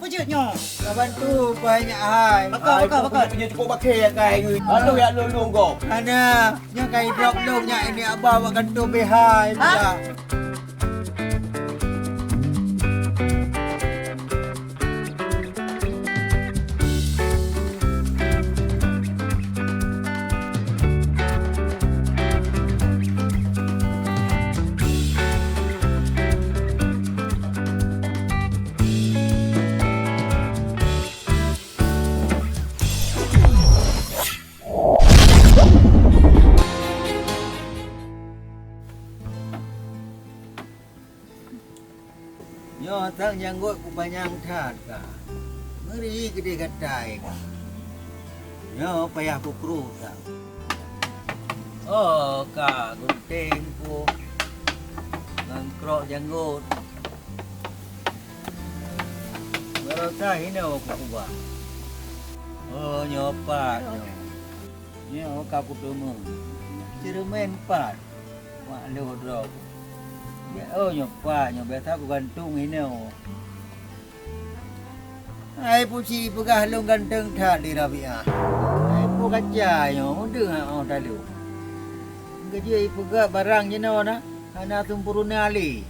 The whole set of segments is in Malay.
kejutnya. Bantu banyak hai. Bakal. Punya cukup pakai kai ni. Lalu ya lulung kau. Ana, nya kai drop long nya ini abah buat kantu behai pula. Nyo tang janggut ku banyak tat ka. Ngeri gede gadai ka. Nyo payah ku kru ka. Oh ka gunting ku. Ngkrok janggut. Baru tah ini aku ubah. Oh nyo pat nyo. Nyo ka ku temu. Ciremen pat. Wak lu drop. Oh nyopa, biasa aku gantung ini. Ai puci pegah long ganteng tak di Rabiah. Ai pu kaca yo, mudeng ah tadi. Gaji pegah barang jeno na, ana tumpuruna ali.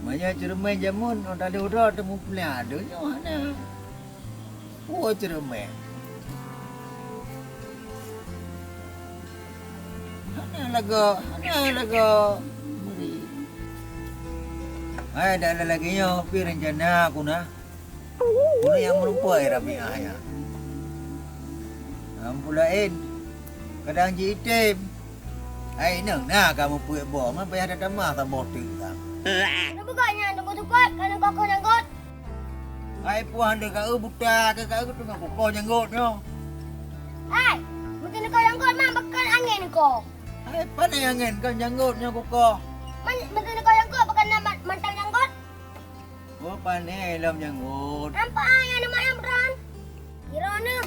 Manya cermen jamun tadi udah temu punya ada nyo ana. Oh cermen. Ana lago. Ada lagi yo, pi rencana aku na. Kuna yang merumpai Rabiah ya. Ampulain. Kadang jitim. Ai nang na kamu puye bo, man payah ada mah tak botik tak. Ano ba ganyan? Nagod-ugod? Kanang kako nanggot? Ai puan de ka buta ke ka tengah ko janggut nyo. Ay! Mungkin ikaw nanggot, man. Bakal angin ko. Ai panai angin kan janggut nyo ko. Mungkin ikaw nanggot, bakal na mantang nanggot. Oh panai lam janggut. Nampak ay, ano mayam ran? Kira na.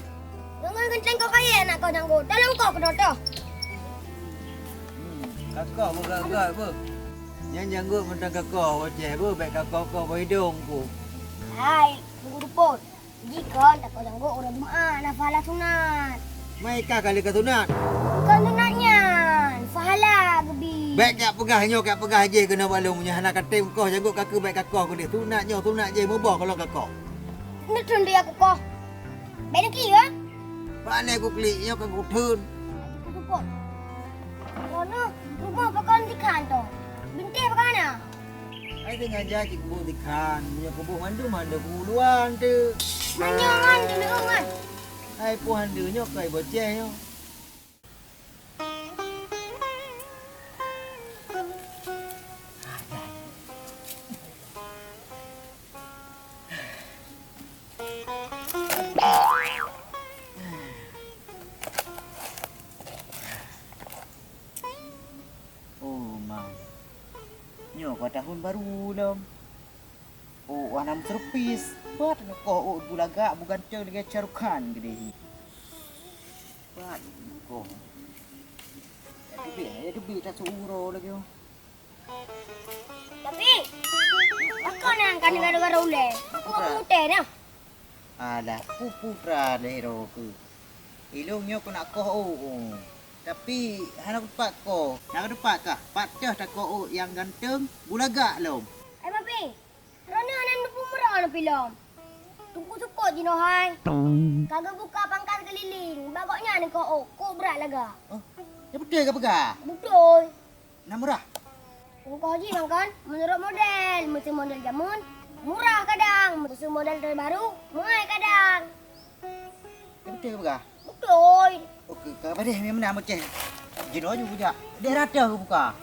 Jangan kenceng kau kaya nak kau nanggut. Dalam kau kedot tu. Kakak bergagak apa? Yang janggut mentang kakak wajah apa? Baik kakak kau hidung ku. Ay, tunggu dupot. Jika nak kau nanggut, orang doa nak fahala sunat. Mai ka kali ka tunat. Bukan sunatnya. Fahala gebi. Baik kak pegah nyo kak pegah je kena balung punya anak katim kau janggut kakak baik kakak ku dia tunat je mubah kalau kakak. Ini tundi aku kau. Baik nak kira? Panai ku klik nyo kan ku thun. Tunggu dupot. Mana? Rumah bakal di kantor. Binti apa kana? Ai tengah jadi ku tikan punya kubu mandu ku luan tu. Manyangan di leungan. Ai puan du nyo kai boceh nyo. Nyo kau tahun baru lam. Oh, wanam serpis. Buat kau bulaga bukan ceng dengan carukan gede. Buat kau. Ya tu tak seuro lagi. Tapi, aku nak kan gara-gara ule. Aku mute dah. Alah, putra lero ke. Ilung nyo kau nak kau. Tapi hendak dapat kau. Nak dapat kah? Patah tak kau yang ganteng bulaga lom. Eh, papi. Rana nan dupu murah na pilom. Tunggu support je no hai. Kagak buka pangkat keliling. Bagoknya ni kau. Kau berat laga. Oh, ya betul ke pegah? Betul. Nak murah? Kau haji bang kan? Menurut model. Mesti model jamun. Murah kadang. Mesti model terbaru. Mahal kadang. Ya betul ke pegah? Betul. Okey, apa dia memang nak macam jenuh je punya. Dia rata ke buka?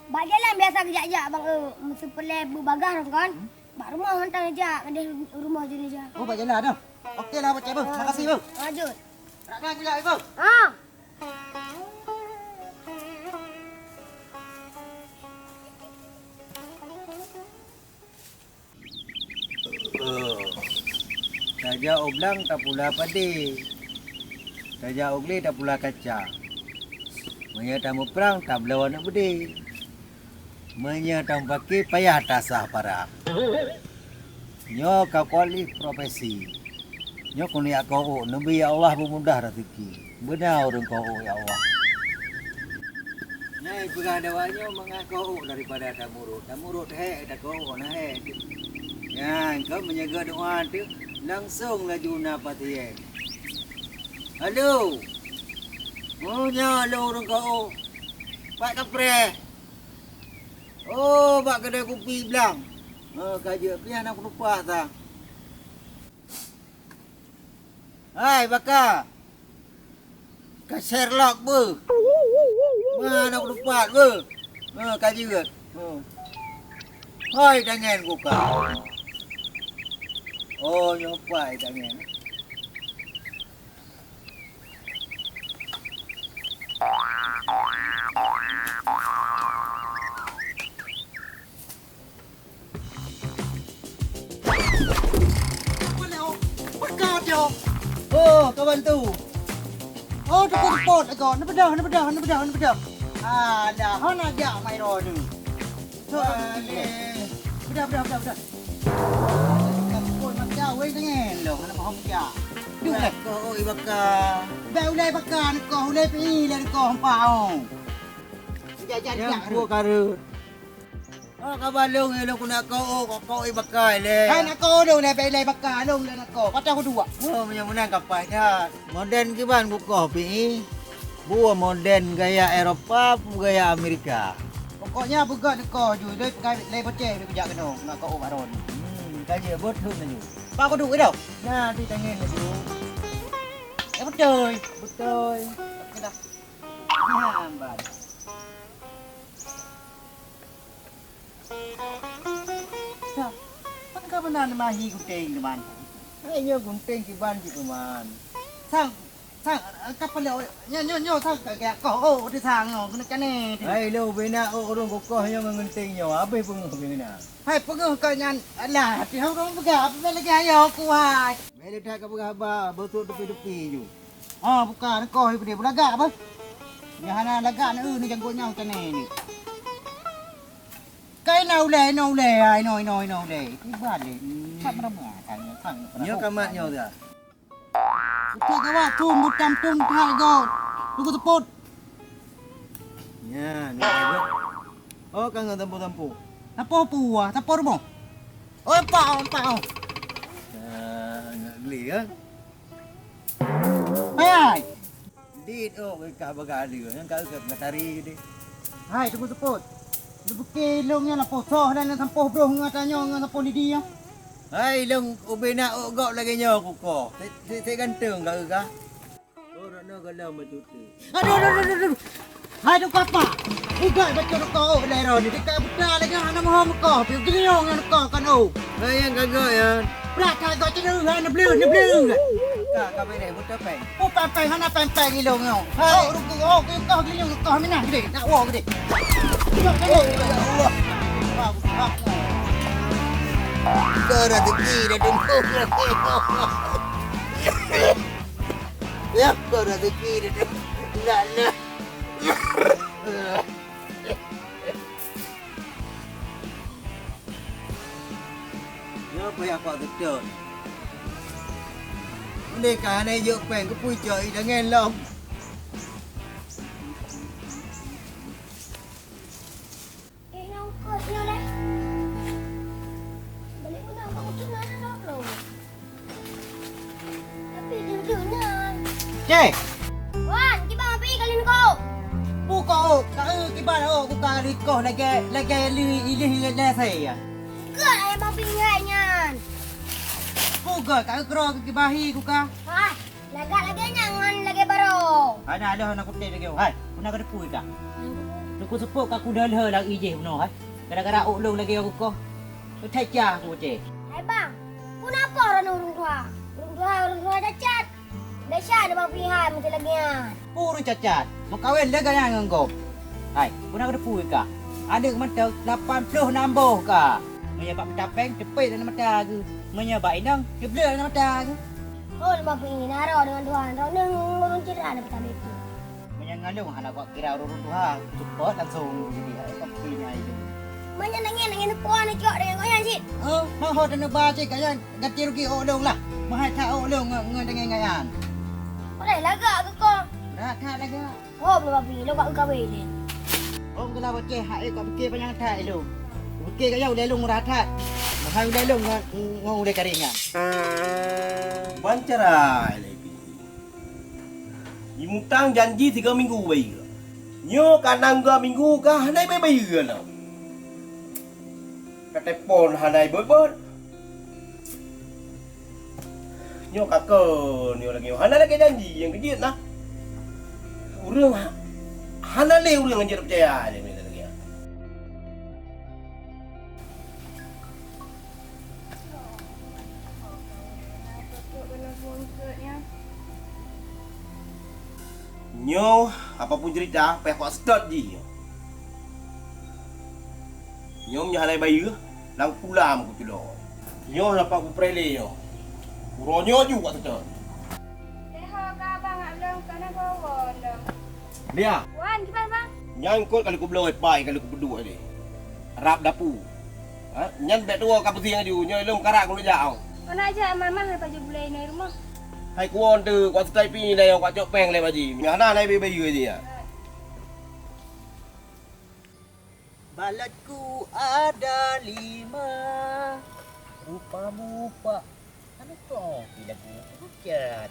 Bak jalan biasa kejap-kejap bang. Mesti pelai berbagah kan? Bak rumah hantar aja. Ada rumah je aja. Oh, buat jalan dah. Okeylah macam apa? Terima kasih, Bu. Lanjut. Nak juga, Ibu. Ah. Saja oblang tak pula padi. Saja ogli tak pula kaca. Menya tamu perang tak belawan nak budi. Menya tamu pakai payah tasah para. Nyo kau kuali profesi. Nyo kuni kau nabi ya Allah memudah rezeki. Benar orang kau ya Allah. Nyai pengadawanya mengaku daripada damurut. Damurut dah kau nah ya, kau menjaga doa tu langsung laju napati. Halo. Oh nya halo orang kau. Pak Kapre. Oh, bak kedai kopi belang. Kaja pian aku lupa tak. Hai Baka. Ka Sherlock ber. Mana aku lupa ber. Kaja ke. Hai dangan ku ka. Oh, nyopai dangan. Oh, kawan tu. Oh, tepot agak. Nak bedah. Ada, hon aja mai ro tu. So, bedah. Kampung mak jauh dengan lo, nak hom ja. Du le ko oi Baka. Ba ulai Baka nak ko ulai pi le ko hom pao. Ja. Ko karut. Oh, kabalong lo kuna ko oi Baka le. Hai nak ko do le pi le Baka long le nak ko. Kata ko dua. Oh, punya menang kapai dah. Modern ke ban ku ko pi. Buah modern gaya Eropah, gaya Amerika. Pokoknya buka ko ju le le boceh le jak keno nak ko baron. Kaje bot hơn là nhiều. Bao có đủ cái đâu? Nha, đi tay nghe là đủ. Em bút trời. Cái đó. Nha, bạn. Sao? Kan ka benar mahi gunting teman. Ayo gunting kiban gitu man. Sang kapal nyo sang kayak ko di sang no kena kane. Hai lo bina orang ko nyo ngunting nyo abe pun bina. Hai penguh kau nyan alah hati hang kau apa lagi ayo ku hai. Mele dah ka berapa betul depi ju. Oh bukan kau dia belaga apa? Ni hana laga ni jangko nyau kane ni. Cái nào lệ ai nói lệ cái bạn này sắp nó mở thằng nhớ cả mặt nhau rồi à? Thôi các bạn thu 100 tung hai go tunggu teput ya ni ada oh kan tempo tempo mo oh pao geli kan hai dit oh ka baga dia kan ka matahari dia hai tunggu teput Buki long yang lapo soh dan sampo bro ngatanyo ngan lapo di dia. Hai long ubena ogok lagi nyo kuko. Saya ganteng gak ka? Orang nak galau macam tu. Aduh. Hai tu apa? Ugai baca ko lero ni dekat buta lagi ana mo ko. Pi gini ngan ko kan o. Hai yang kagak ya. Belakang kau cedera nak blur. Ka bene buta peng. Oh peng hana peng ni long yo. Oh ruku kau gini kau mina gede. Nak wo gede. Ya Allah. Darah tinggi dah dengkul. Ya, darah tinggi dah. Nah. Ya, apa yang kau betul? Ini kan ayuk peng ke pucuk dengan long. Cek. Wan, kita api kalian kau. Buka kibar buka riko lagi ilih saya. Kat ayam api nyanyan. Buka kro kibahi kuka. Ah, lagi nyangan lagi baru. Ada nak kutai lagi. Hai, kuna kada pui ka. Aku sepuk aku dah lagi ije beno hai. Gara-gara ulung lagi aku ko. Tu thaja aku cek. Hai bang, kenapa orang tua? Orang tua cacat. Dah syah ada bang pihak macam lagi ya. Puru cacat. Mau kawin dah gaya nganggo. Hai, kuna kada pui ka. Ada mata 80 nambah ka. Maya pak tapeng cepet dalam mata ke. Maya baik nang, keblur dalam mata ke. Oh, bang pihak naro dengan Tuhan. Rau neng urun cerita ada betul itu. Maya ngalung anak kok kira urun Tuhan. Cepet langsung dia kopi nyai. Mana nangin puan ni cok dengan goyang cik. Maho dan ba cik kayan ganti rugi olong lah. Mahai tak olong dengan ngayan. Boleh lagak ke kau? Dah tak lagi. Oh, belum babi. Lo kat kau ni. Om kena pakai hak kau pakai panjang tak elong. Pakai kaya ulelong meratat. Mahai ulelong ngau ulai karingan. Bancara lebi. Imutang janji 3 minggu bayi. Nyo kanang 2 minggu kah hanai bayi ke lah. Kata pon hanai bot. Nyo kakak nyo lagi. Hanai lagi janji yang kejut nah. Urang hanai le urang anjir percaya le lagi. Nyo, apapun cerita, payah kau start je. Nyo menyahalai bayi, lang pulang aku tu. Nyo dapat aku prele nyo. Uronyo juga tu. Leha ka bang alang kana bawon dah. Dia, Wan, gimana bang? nyangkut kalau aku beloi pai kalau aku berdua ni. Rap dapu. Ha, nyan bet dua ka putih dia, nyo lom karak aku jauh. Kau nak ajak mama lepas je boleh ni rumah. Hai kuon tu, kuat stay pi ni yang kuat cok peng le baji. Nyana lai bayi dia. Balatku ada 5 rupamu pak. Anu kau lagu bukan.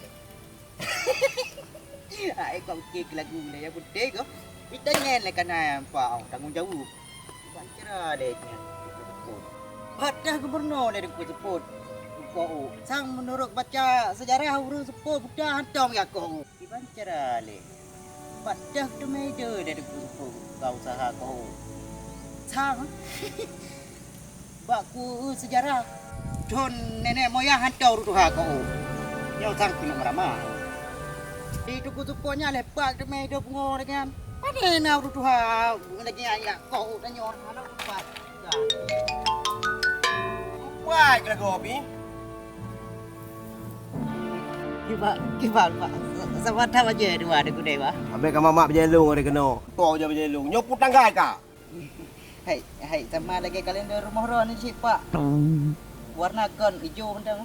Ai kau kek lagu ni yang penting kau. Kita nyen le kana pak tanggung jawab. Bukan kira deknya. Hadah gubernur le deku sebut. Kau sang menurut baca sejarah urang sepuh budak hantam ya kau. Iban cara le. Badah tu meja le deku sepuh kau usaha kau. Sang bakku sejarah John nenek moyang hantar ruha kau. Yang sang kena meramah. Di tuku tukunya lepak tu meja bungo dengan. Ada nak ruha lagi ayak kau dan nyor anak lepak. Wah, kena kopi. Kibat pak. Sama tak aja dua ada gudai pak. Habis kan mamak berjelung ada kena. Kau je berjelung. Nyo putang gai ka. Hai sama lagi kalender rumah ron ni cik pak. Warna kon hijau bentang.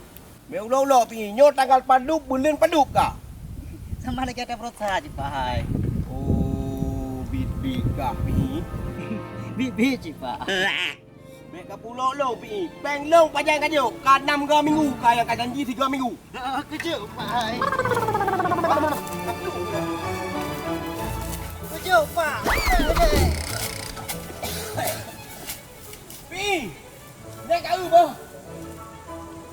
Me ulo-ulo pi nyo tanggal padup bulan padup ka. Sama lagi ada prosa cik pak hai. Oh, bit ka pi. Bibi cik pak. Me ka pulo-ulo pi. Peng long panjang ka jo. Ka 6 ke minggu ka yang ka janji 3 minggu. Kecil pak hai. Kecil pak. Pi. Nek ka ba?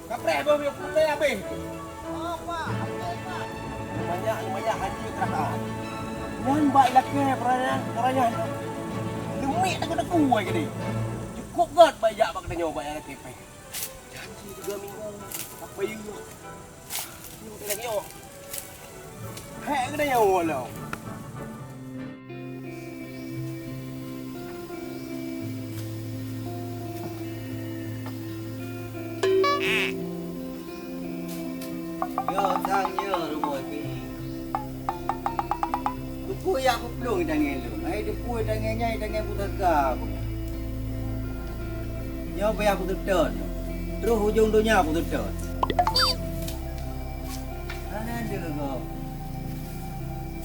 Ka pre ba yo pre abe. Oh pak. Banyak haji kerajaan. Wan baiklah ke perannya. Demi aku ai ke ni. Cukup gat banyak bak tanya banyak lagi pe. Janji 3 minggu. Apa you? You lagi yo. Hek ke dia wala. Yo tanya rumah pi. Dupu ya aku pelung dengan lu. Ai dupu dengannya dengan putaka aku. Nyo bayar aku tutur. Terus hujung dunia aku tutur. Ana dia kau.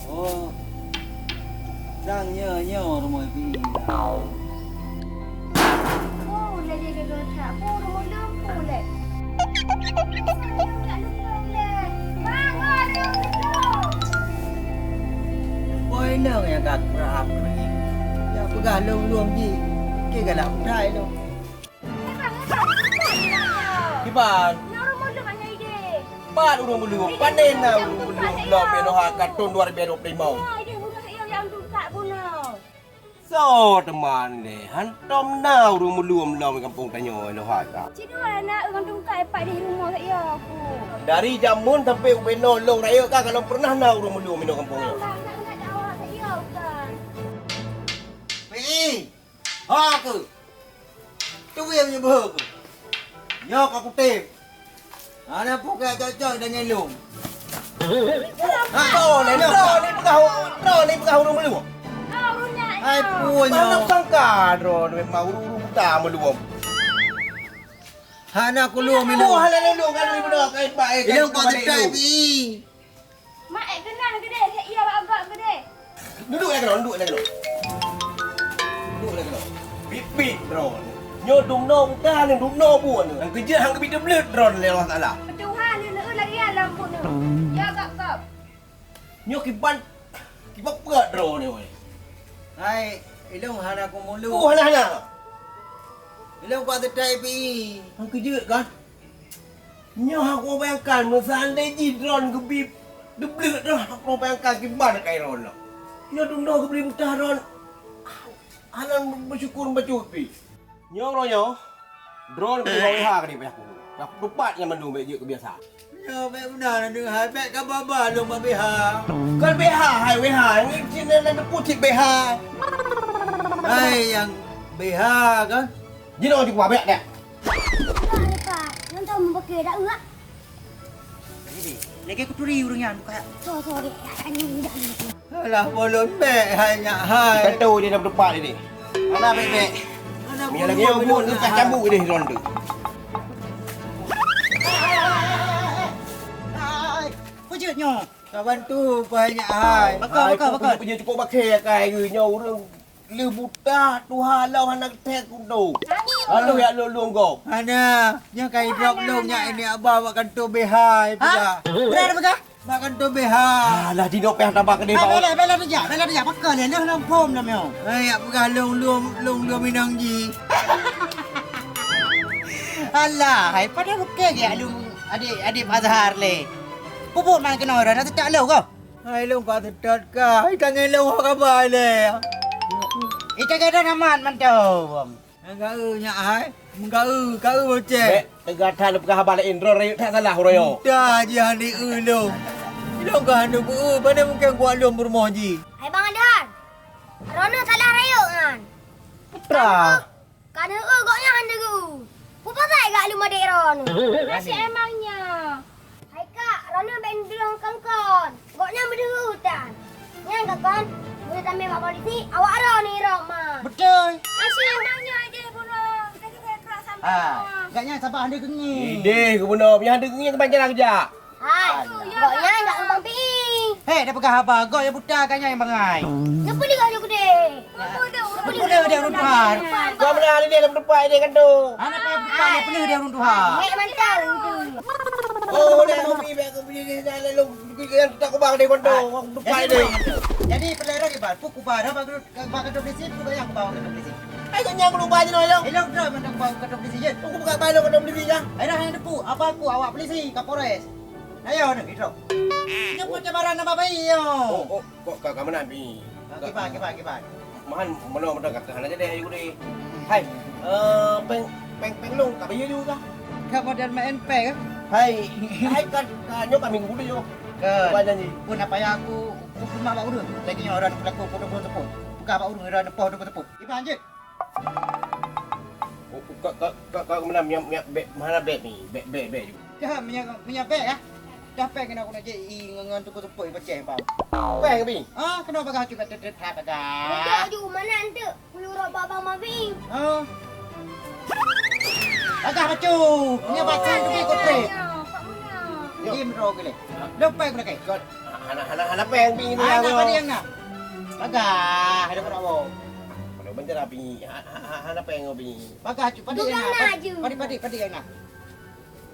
Oh. Tanya rumah pi. Oh, dah dia dah tak. Oh, rumah lampu leh. Boy nang yang kat kerap ni. Ya pegah long ji. Ke galak udai lu. Kiban. Pan urung belum. Panen na urung belum. Lo peno hakat tahun 2025. So teman le, hantom na urung belum lo kampung tanyo lo hakat. Cik anak orang tungkai pak di rumah saya aku. Dari jamun sampai ubeno long raya ka kalau pernah na urung belum mino kampung yo. Nak jawab saya kan. Pi. Ha ke. Tu yang nyebut. Nyok aku tip. Ana pokai cocok dengan lu. Ro ni pegah urung belum. Oh, runyak. Ai punya. Mana sangka ro memang urung buta meluam. Hana aku luang Lu minum. halal lu kan ni benar kain baik. Ilong kau tetai pi. Mak kenal gede, iya agak gede. Duduk lagi dong, duduk lagi dong. Duduk lagi dong. Bip drone. Nyo dum no buta ni dum no buan. Hang kerja hang kebit belut drone le Allah Taala. Tuhan ni lagi lampu ni. Ya agak. Nyo kiban perat drone ni weh. Hai, ilong hana aku mulu. Lu halal. Ilong kau tetai pi. Hang kerja kan? Nyo hang kau bayangkan mesandai ji drone kebit belut dah kau bayangkan kiban kai drone. Nyo dum no kebit buta drone. Halal bersyukur bacut pi. Nyo drone ke WH ke ni pihak aku. Dah tepat yang mendu baik je kebiasaan. Ya, baik benar nak dengar. Baik kau baba long mak beha. Kan BH, hai WH. Ni channel yang putik BH. Hai, yang beha kan? Jino juga babak dah. Dekat. Nanti mau pakai dah enggak? Lagi aku turi urungnya buka. Sorry, anjing dah. Alah, bolon baik hanya hai. Kan tahu dia dah berdepan ni. Mana baik-baik. Minyak lagi yang pun lepas cabut dia drone tu. Wujudnya. Kawan tu banyak hai. Bakar. Punya cukup pakai kai ke nya orang le buta tu halau anak tek tu. Lalu ya lu kau. Hana, yang kai drop long nya ini abah makan tu behai pula. Berada bakar? Makan tu beha. Alah di dok peh tambah ke dia bawa. Bela dia bakar le nah pom dah meo. Hai, apa kah long minang ji. Alah, hai pada bukan ke adik Azhar le. Puput main kena orang nak tak lau kau. Hai long kau tetat kah? Hai tangan long kau bai le. Ika kada naman man tau. Enggak nya hai. Enggak boceh. Bek tegatan lepas habar Indro rayut tak salah royo. Dah je hani long. Long kau handu ku pada mungkin kuat long bermoh ji. Hai Bang Adan. Rono salah rayuk kan? Putra. Kan goknya anda ku. Pupa saya gak lu madek Rono. Nasi emangnya. Hai Kak, Rono ben bilang kangkon. Goknya berhutan. Yang kakon, boleh tambah mak polisi, awak Rono ni Roma. Betul. Nasi emangnya aja bunuh. Kita kerak sampai. Agaknya sabar anda gengi. Ide ke benar punya ada ngin kepanjangan kerja. Hai, goknya enggak gampang pi. Hei, dah pegang apa? Kau yang buta kan yang bangai. Ngapa dia gak gede? Boleh dia runtuhan. Kau mana ada dia dalam depan dia kan tu. Anak kau buta ni boleh dia runtuhan. Hei mantar tu. Oh, dia hobi bek aku punya jalan lu. Tak kau bang dia kan tu. Depan dia. Jadi pelera ke bal, puku bar, bak ke polisi, puku yang bawa ke polisi. Ai kau nyang lupa je no yo. Elok dah mandang bawa ke polisi je. Aku buka balik kau beli dia. Ai dah hang depu, apa aku awak polisi, Kapolres. Ayo ni hidro. Nyapa cabaran apa bayi yo. Oh, kau mana bi? Kibar. Mahan mana kat kana je deh ayu ni. Hai, peng long kat bayu juga. Kau model main pe ke? Hai kan nyo kami ngudu yo. Ke. Banyak ni. Pun apa yang aku rumah bak urun. Lagi orang pelaku pun tepuk. Buka bak urun orang depoh tepuk. Iban je. Kau mana mana bet ni? Bet juga. Dah minyak pe ya. Dah pe kena aku nak je ngan tepuk pecah bau. Peng ke bi? Kena bagah kita tetap Udah bagah. ju mana ante? Puluh babang mabing. Agak macu. Punya bacaan tu ikut pre. Im ro gele. Lepas aku nak kai. Kau anak peng bi ni Ada aku. pada yang nak. Bagah ada pada awak. Kalau bentar api, anak peng bi. Bagah cu pada yang nak. Pada yang nak.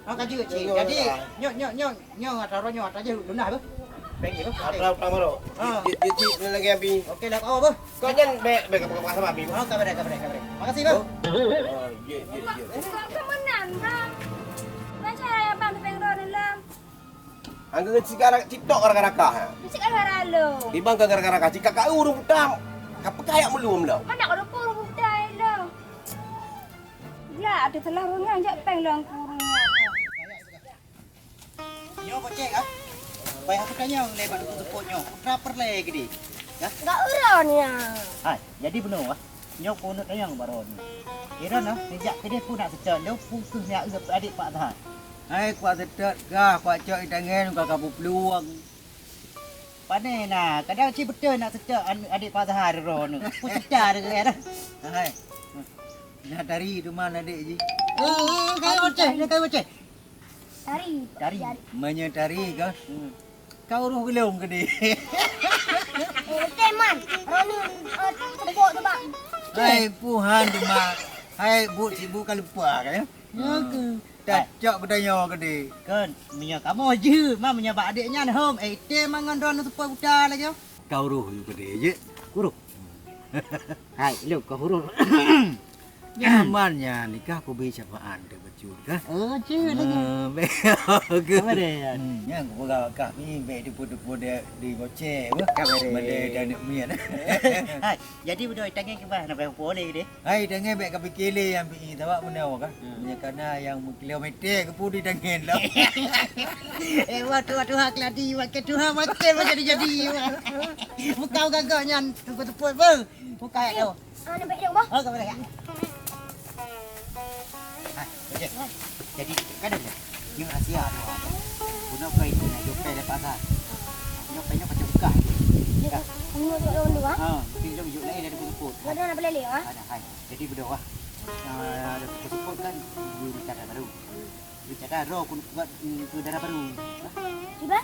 Kau kaji cik. Jadi nyok atau nyok aja lunas apa? Pengi apa? Atau kamero. Jadi lagi api. Okey lah kau apa? Kau jangan bek sama api. Oh kabar. Makasih bang. Oh, ye. Kemenan bang. Macam cara bang tu pengen rono lam. Angga sekarang TikTok gara-gara. Mesti gara lo. Di bang gara-gara jika kau urung putam. Apa kayak belum lo? Mana kau puru budai lo. Ya, ada telah rungang jak peng lang kurung. Nyok cek ah. Baik aku tanya lebat untuk tepuknya. Kenapa lagi di? Ya? Enggak uronnya. Hai, jadi benar ah. Nyok pun nak tanya baron. Kira nah, sejak kedai pun nak secan, dia putus nak urap adik Pak Tahan. Hai, kuat tetat kah? Kuat cok tangan kau kapu peluang. Pandai nah, kadang si betul nak secan adik Pak Tahan ron. Pun secar ke dah. Hai. Nak tari tu mana dek je? Kayu boceh, ni kayu boceh. Tari. Tari. Menyetari kau. Kau ruh gelung ke dek? Betul man. Ronu tepuk tu bang. Hai puhan tu mak. Hai bu si bu kan lupa kan ya? Ya ke? Tak cok bertanya ke dek. Kan, punya kamu je. Mak punya bak adiknya ni home. Tem mangan ron tu buta lagi. Kau ruh tu ke dek je. Huruf. Hai, lu kau huruf. Nyamannya nikah aku beri syafaan dia baju kan? Je lagi. Ke? Apa dia? Yang aku gak kak ni baik dipu-dipu dia di goceh apa? Kabar dia. Benda dan nak mian. Hai, jadi berdua tangan ke bah nak boleh dia. Hai dengan baik kau kele yang pi tahu benda apa kan? Punya kana yang kilometer ke pudi tangan lah. Waktu hak ladi, waktu tu hak makan macam jadi. Buka gagaknya tepuk-tepuk apa? Buka ya kau. Ana baik dia bang. Oh, kabar dia. Hai, jadi kadang ni rahsia tu. Guna kai ni nak jokai lepas ah. Jokainya macam buka. Kamu duduk dulu ah. Ha, pinjam juk lain dari tepuk. Ada nak boleh ah. Ada hai. Jadi berdoa. Ada tepuk kan bicara baru. Bicara roh ku darah baru. Cuba.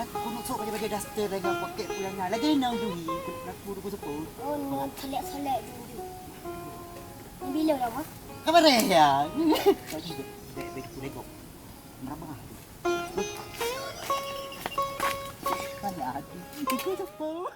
Aku nak sok baju duster dengan poket pulangnya. Lagi nak duit nak puru sepuluh. Oh, nak selek-selek dulu. Ni bila dah bang? Kabar ya? Baik lego. Merabah. Kan ada. Ikut sepuluh.